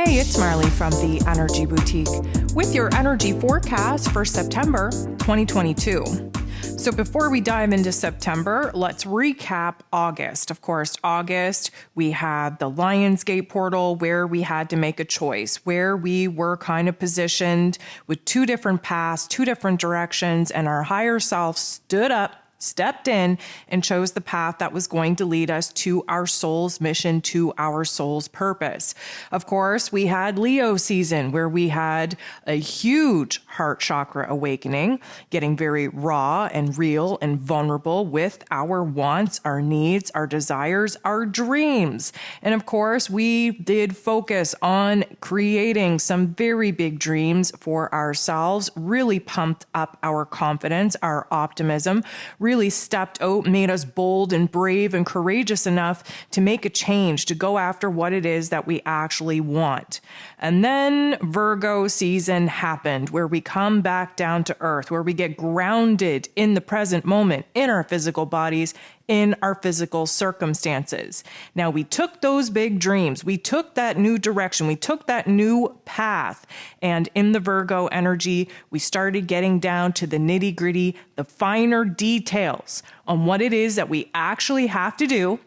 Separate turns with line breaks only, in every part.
Hey, it's Marley from the Energy Boutique with your energy forecast for September 2022. So before we dive into September, let's recap August. Of course, August, we had the Lionsgate portal where we had to make a choice, where we were kind of positioned with two different paths, two different directions, and our higher self stood up, stepped in, and chose the path that was going to lead us to our soul's mission, to our soul's purpose. Of course, we had Leo season where we had a huge heart chakra awakening, getting very raw and real and vulnerable with our wants, our needs, our desires, our dreams. And of course, we did focus on creating some very big dreams for ourselves, really pumped up our confidence, our optimism, really stepped out, made us bold and brave and courageous enough to make a change, to go after what it is that we actually want. And then Virgo season happened, where we come back down to earth, where we get grounded in the present moment, in our physical bodies, in our physical circumstances. Now, we took those big dreams, we took that new direction, we took that new path, and in the Virgo energy, we started getting down to the nitty-gritty, the finer details on what it is that we actually have to do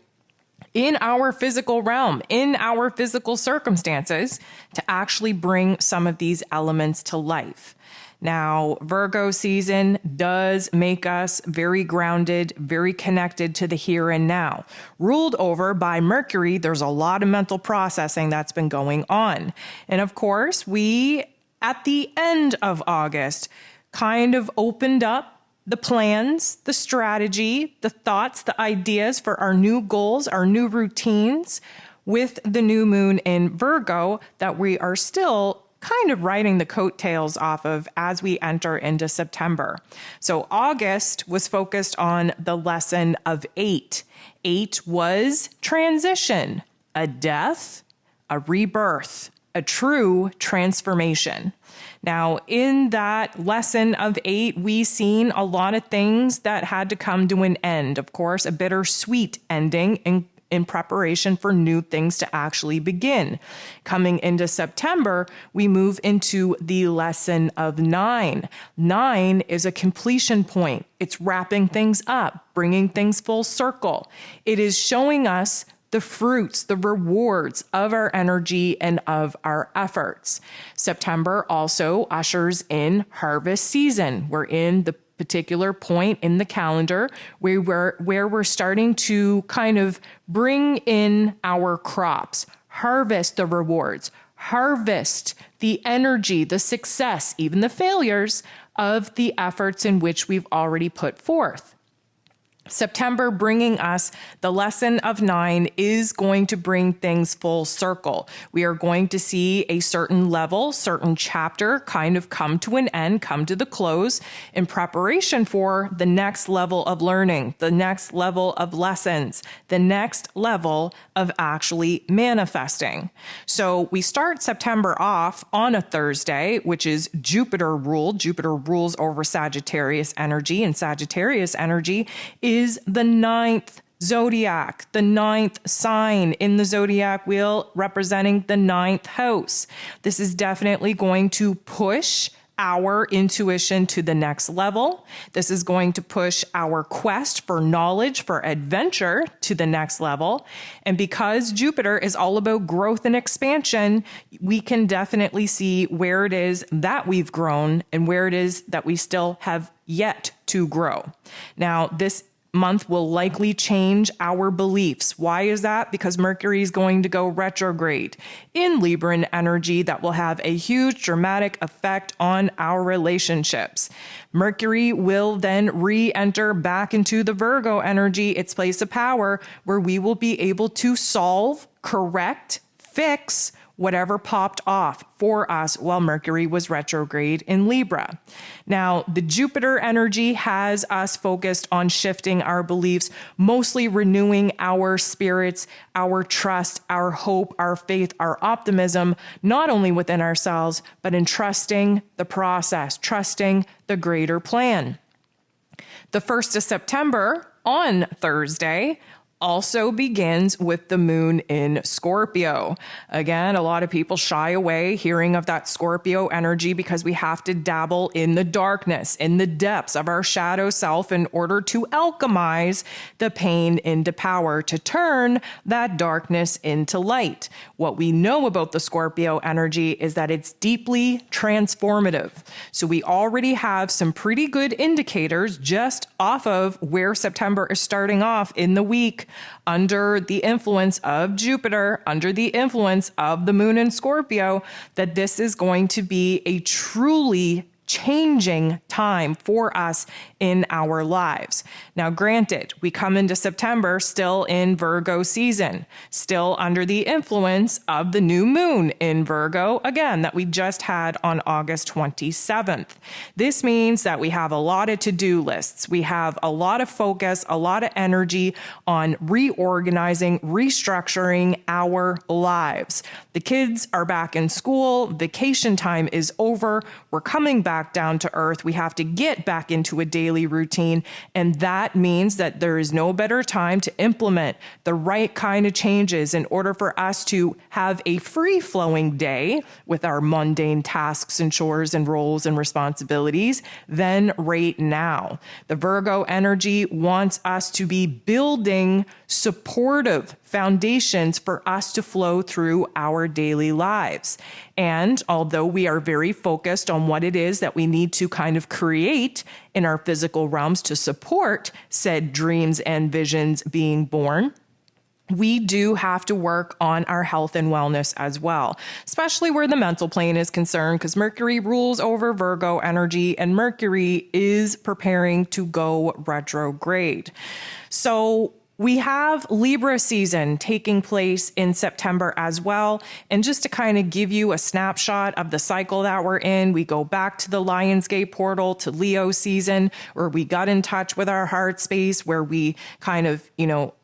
in our physical realm, in our physical circumstances, to actually bring some of these elements to life. Now, Virgo season does make us very grounded, very connected to the here and now. Ruled over by Mercury, there's a lot of mental processing that's been going on. And of course, we, at the end of August, kind of opened up the plans, the strategy, the thoughts, the ideas for our new goals, our new routines with the new moon in Virgo that we are still kind of riding the coattails off of as we enter into September. So August was focused on the lesson of 8. 8 was transition, a death, a rebirth, a true transformation. Now, in that lesson of 8, we seen a lot of things that had to come to an end. Of course, a bittersweet ending in preparation for new things to actually begin. Coming into September, we move into the lesson of 9. 9 is a completion point. It's wrapping things up, bringing things full circle. It is showing us the fruits, the rewards of our energy and of our efforts. September also ushers in harvest season. We're in the particular point in the calendar where we're starting to kind of bring in our crops, harvest the rewards, harvest the energy, the success, even the failures of the efforts in which we've already put forth. September bringing us the lesson of 9 is going to bring things full circle. We are going to see a certain level, certain chapter kind of come to an end, come to the close in preparation for the next level of learning, the next level of lessons, the next level of actually manifesting. So we start September off on a Thursday, which is Jupiter ruled. Jupiter rules over Sagittarius energy, and Sagittarius energy is the 9th zodiac, the 9th sign in the zodiac wheel representing the 9th house. This is definitely going to push our intuition to the next level. This is going to push our quest for knowledge, for adventure to the next level. And because Jupiter is all about growth and expansion, we can definitely see where it is that we've grown and where it is that we still have yet to grow. Now, this month will likely change our beliefs. Why is that? Because Mercury is going to go retrograde in Libran energy that will have a huge dramatic effect on our relationships. Mercury will then re-enter back into the Virgo energy, its place of power, where we will be able to solve, correct, fix whatever popped off for us while Mercury was retrograde in Libra. Now, the Jupiter energy has us focused on shifting our beliefs, mostly renewing our spirits, our trust, our hope, our faith, our optimism, not only within ourselves, but in trusting the process, trusting the greater plan. The 1st of September, on Thursday, also begins with the moon in Scorpio. Again, a lot of people shy away hearing of that Scorpio energy because we have to dabble in the darkness, in the depths of our shadow self in order to alchemize the pain into power, to turn that darkness into light. What we know about the Scorpio energy is that it's deeply transformative. So we already have some pretty good indicators just off of where September is starting off in the week, under the influence of Jupiter, under the influence of the moon in Scorpio, that this is going to be a truly changing time for us in our lives. Now, granted, we come into September still in Virgo season, still under the influence of the new moon in Virgo, again, that we just had on August 27th. This means that we have a lot of to-do lists. We have a lot of focus, a lot of energy on reorganizing, restructuring our lives. The kids are back in school. Vacation time is over. We're coming back down to earth. We have to get back into a daily routine. And that means that there is no better time to implement the right kind of changes in order for us to have a free-flowing day with our mundane tasks and chores and roles and responsibilities than right now. The Virgo energy wants us to be building supportive foundations for us to flow through our daily lives. And although we are very focused on what it is that we need to kind of create in our physical realms to support said dreams and visions being born, we do have to work on our health and wellness as well, especially where the mental plane is concerned, because Mercury rules over Virgo energy and Mercury is preparing to go retrograde. So we have Libra season taking place in September as well. And just to kind of give you a snapshot of the cycle that we're in, we go back to the Lionsgate portal to Leo season, where we got in touch with our heart space, where we kind of,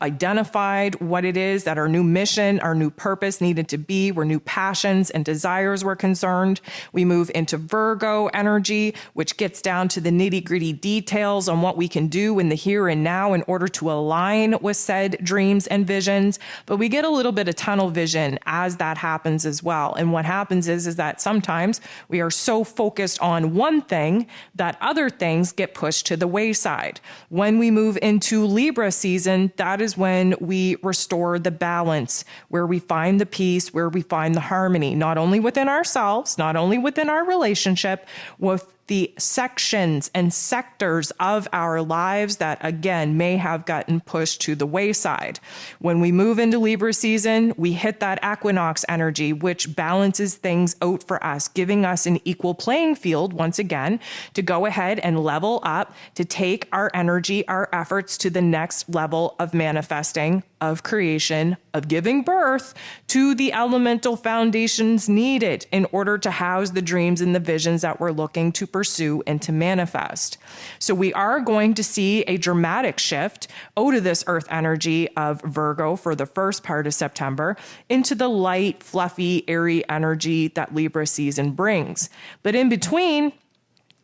identified what it is that our new mission, our new purpose needed to be, where new passions and desires were concerned. We move into Virgo energy, which gets down to the nitty-gritty details on what we can do in the here and now in order to align with said dreams and visions, but we get a little bit of tunnel vision as that happens as well. And what happens is that sometimes we are so focused on one thing that other things get pushed to the wayside. When we move into Libra season, that is when we restore the balance, where we find the peace, where we find the harmony, not only within ourselves, not only within our relationship, with the sections and sectors of our lives that, again, may have gotten pushed to the wayside. When we move into Libra season, we hit that equinox energy, which balances things out for us, giving us an equal playing field, once again, to go ahead and level up, to take our energy, our efforts to the next level of manifesting, of creation, of giving birth to the elemental foundations needed in order to house the dreams and the visions that we're looking to pursue and to manifest. So we are going to see a dramatic shift out of this earth energy of Virgo for the first part of September into the light, fluffy, airy energy that Libra season brings. But in between,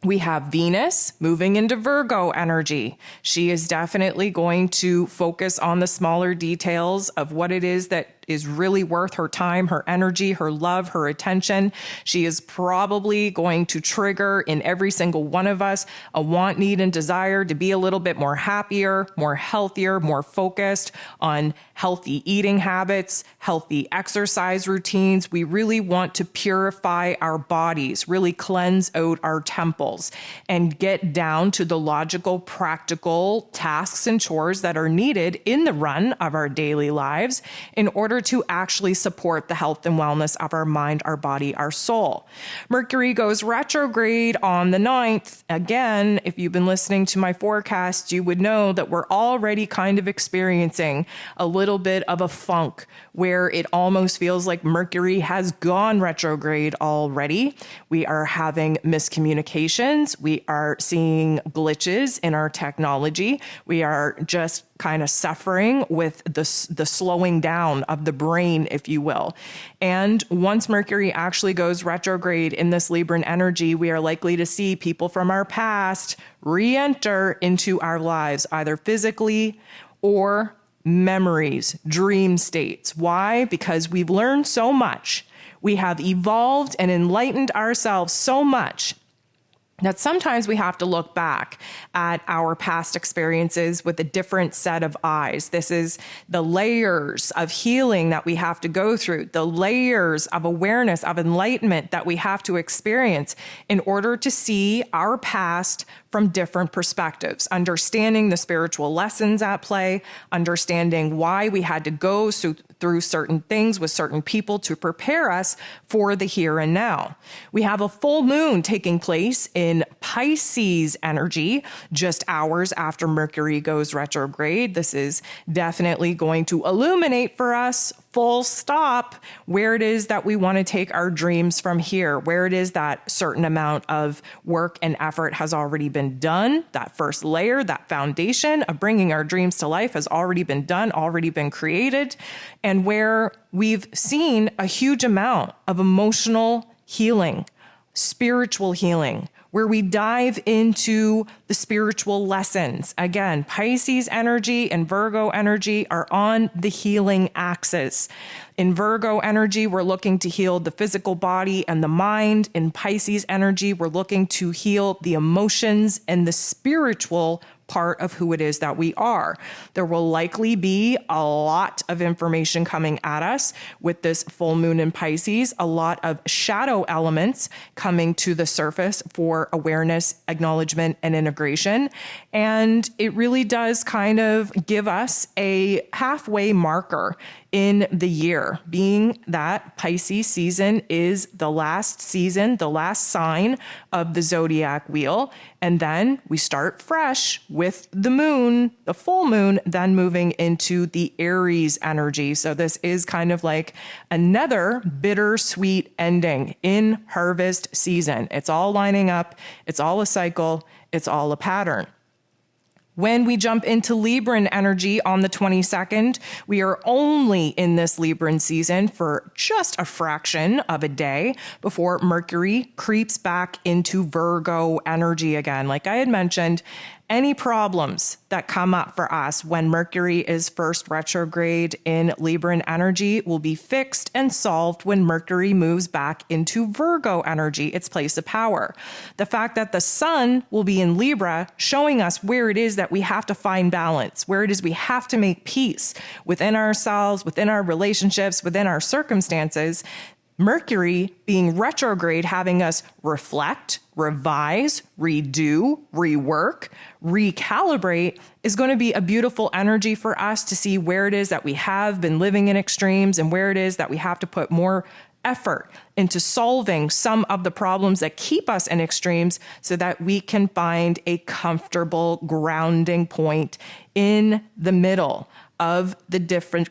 we have Venus moving into Virgo energy. She is definitely going to focus on the smaller details of what it is that is really worth her time, her energy, her love, her attention. She is probably going to trigger in every single one of us a want, need, and desire to be a little bit more happier, more healthier, more focused on healthy eating habits, healthy exercise routines. We really want to purify our bodies, really cleanse out our temples, and get down to the logical, practical tasks and chores that are needed in the run of our daily lives in order to actually support the health and wellness of our mind, our body, our soul. Mercury goes retrograde on the 9th. Again, if you've been listening to my forecast, you would know that we're already kind of experiencing a little bit of a funk where it almost feels like Mercury has gone retrograde already. We are having miscommunications. We are seeing glitches in our technology. We are just kind of suffering with the slowing down of the brain, if you will. And once Mercury actually goes retrograde in this Libran energy, we are likely to see people from our past re-enter into our lives, either physically or memories, dream states. Why? Because we've learned so much. We have evolved and enlightened ourselves so much that sometimes we have to look back at our past experiences with a different set of eyes. This is the layers of healing that we have to go through, the layers of awareness, of enlightenment that we have to experience in order to see our past from different perspectives, understanding the spiritual lessons at play, understanding why we had to go through certain things with certain people to prepare us for the here and now. We have a full moon taking place in Pisces energy just hours after Mercury goes retrograde. This is definitely going to illuminate for us, full stop, where it is that we want to take our dreams from here, where it is that certain amount of work and effort has already been done. That first layer, that foundation of bringing our dreams to life has already been done, already been created, and where we've seen a huge amount of emotional healing, spiritual healing, where we dive into the spiritual lessons. Again, Pisces energy and Virgo energy are on the healing axis. In Virgo energy, we're looking to heal the physical body and the mind. In Pisces energy, we're looking to heal the emotions and the spiritual part of who it is that we are. There will likely be a lot of information coming at us with this full moon in Pisces, a lot of shadow elements coming to the surface for awareness, acknowledgement, and integration. And it really does kind of give us a halfway marker in the year, being that Pisces season is the last season, the last sign of the zodiac wheel. And then we start fresh with the moon, the full moon, then moving into the Aries energy. So this is kind of like another bittersweet ending in harvest season. It's all lining up. It's all a cycle. It's all a pattern. When we jump into Libran energy on the 22nd, we are only in this Libran season for just a fraction of a day before Mercury creeps back into Virgo energy again. Like I had mentioned, any problems that come up for us when Mercury is first retrograde in Libran energy will be fixed and solved when Mercury moves back into Virgo energy, its place of power. The fact that the sun will be in Libra, showing us where it is that we have to find balance, where it is we have to make peace within ourselves, within our relationships, within our circumstances. Mercury being retrograde, having us reflect, revise, redo, rework, recalibrate is going to be a beautiful energy for us to see where it is that we have been living in extremes and where it is that we have to put more effort into solving some of the problems that keep us in extremes so that we can find a comfortable grounding point in the middle of the different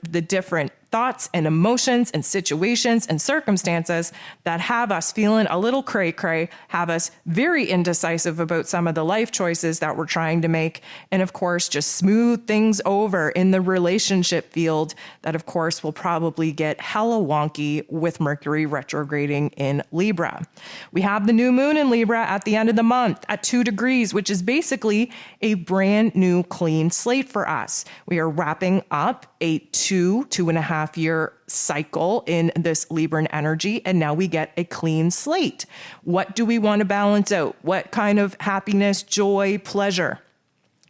thoughts and emotions and situations and circumstances that have us feeling a little cray-cray, have us very indecisive about some of the life choices that we're trying to make, and of course, just smooth things over in the relationship field that of course will probably get hella wonky with Mercury retrograding in Libra. We have the new moon in Libra at the end of the month at 2 degrees, which is basically a brand new clean slate for us. We are wrapping up a 2.5 year cycle in this Libran energy, and now we get a clean slate. What do we want to balance out? What kind of happiness, joy, pleasure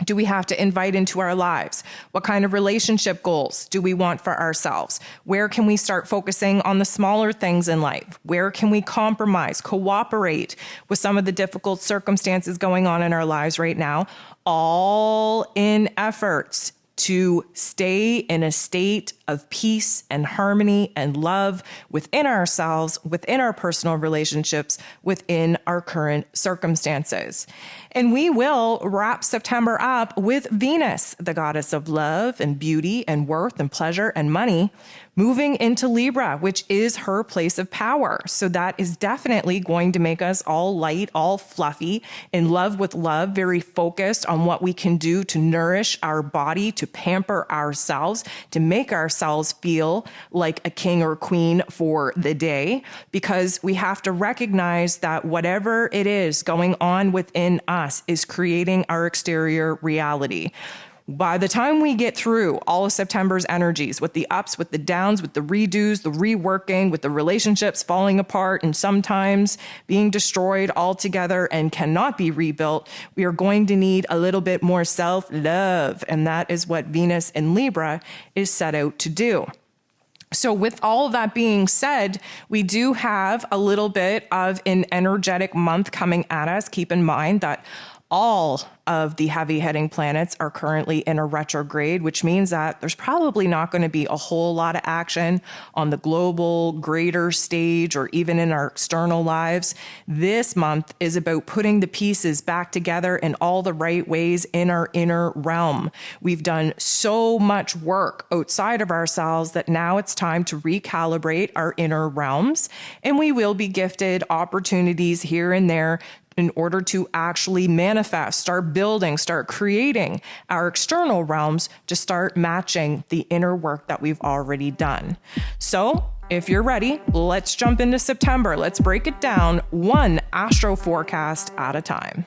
do we have to invite into our lives? What kind of relationship goals do we want for ourselves? Where can we start focusing on the smaller things in life? Where can we compromise, cooperate with some of the difficult circumstances going on in our lives right now? All in efforts to stay in a state of peace and harmony and love within ourselves, within our personal relationships, within our current circumstances. And we will wrap September up with Venus, the goddess of love and beauty and worth and pleasure and money, moving into Libra, which is her place of power. So that is definitely going to make us all light, all fluffy, in love with love, very focused on what we can do to nourish our body, to pamper ourselves, to make ourselves feel like a king or queen for the day, because we have to recognize that whatever it is going on within us is creating our exterior reality. By the time we get through all of September's energies, with the ups, with the downs, with the redos, the reworking, with the relationships falling apart and sometimes being destroyed altogether and cannot be rebuilt, we are going to need a little bit more self-love. And that is what Venus in Libra is set out to do. So with all of that being said, we do have a little bit of an energetic month coming at us. Keep in mind that all of the heavy hitting planets are currently in a retrograde, which means that there's probably not going to be a whole lot of action on the global greater stage or even in our external lives. This month is about putting the pieces back together in all the right ways in our inner realm. We've done so much work outside of ourselves that now it's time to recalibrate our inner realms, and we will be gifted opportunities here and there in order to actually manifest, start building, start creating our external realms to start matching the inner work that we've already done. So if you're ready, let's jump into September. Let's break it down one astro forecast at a time.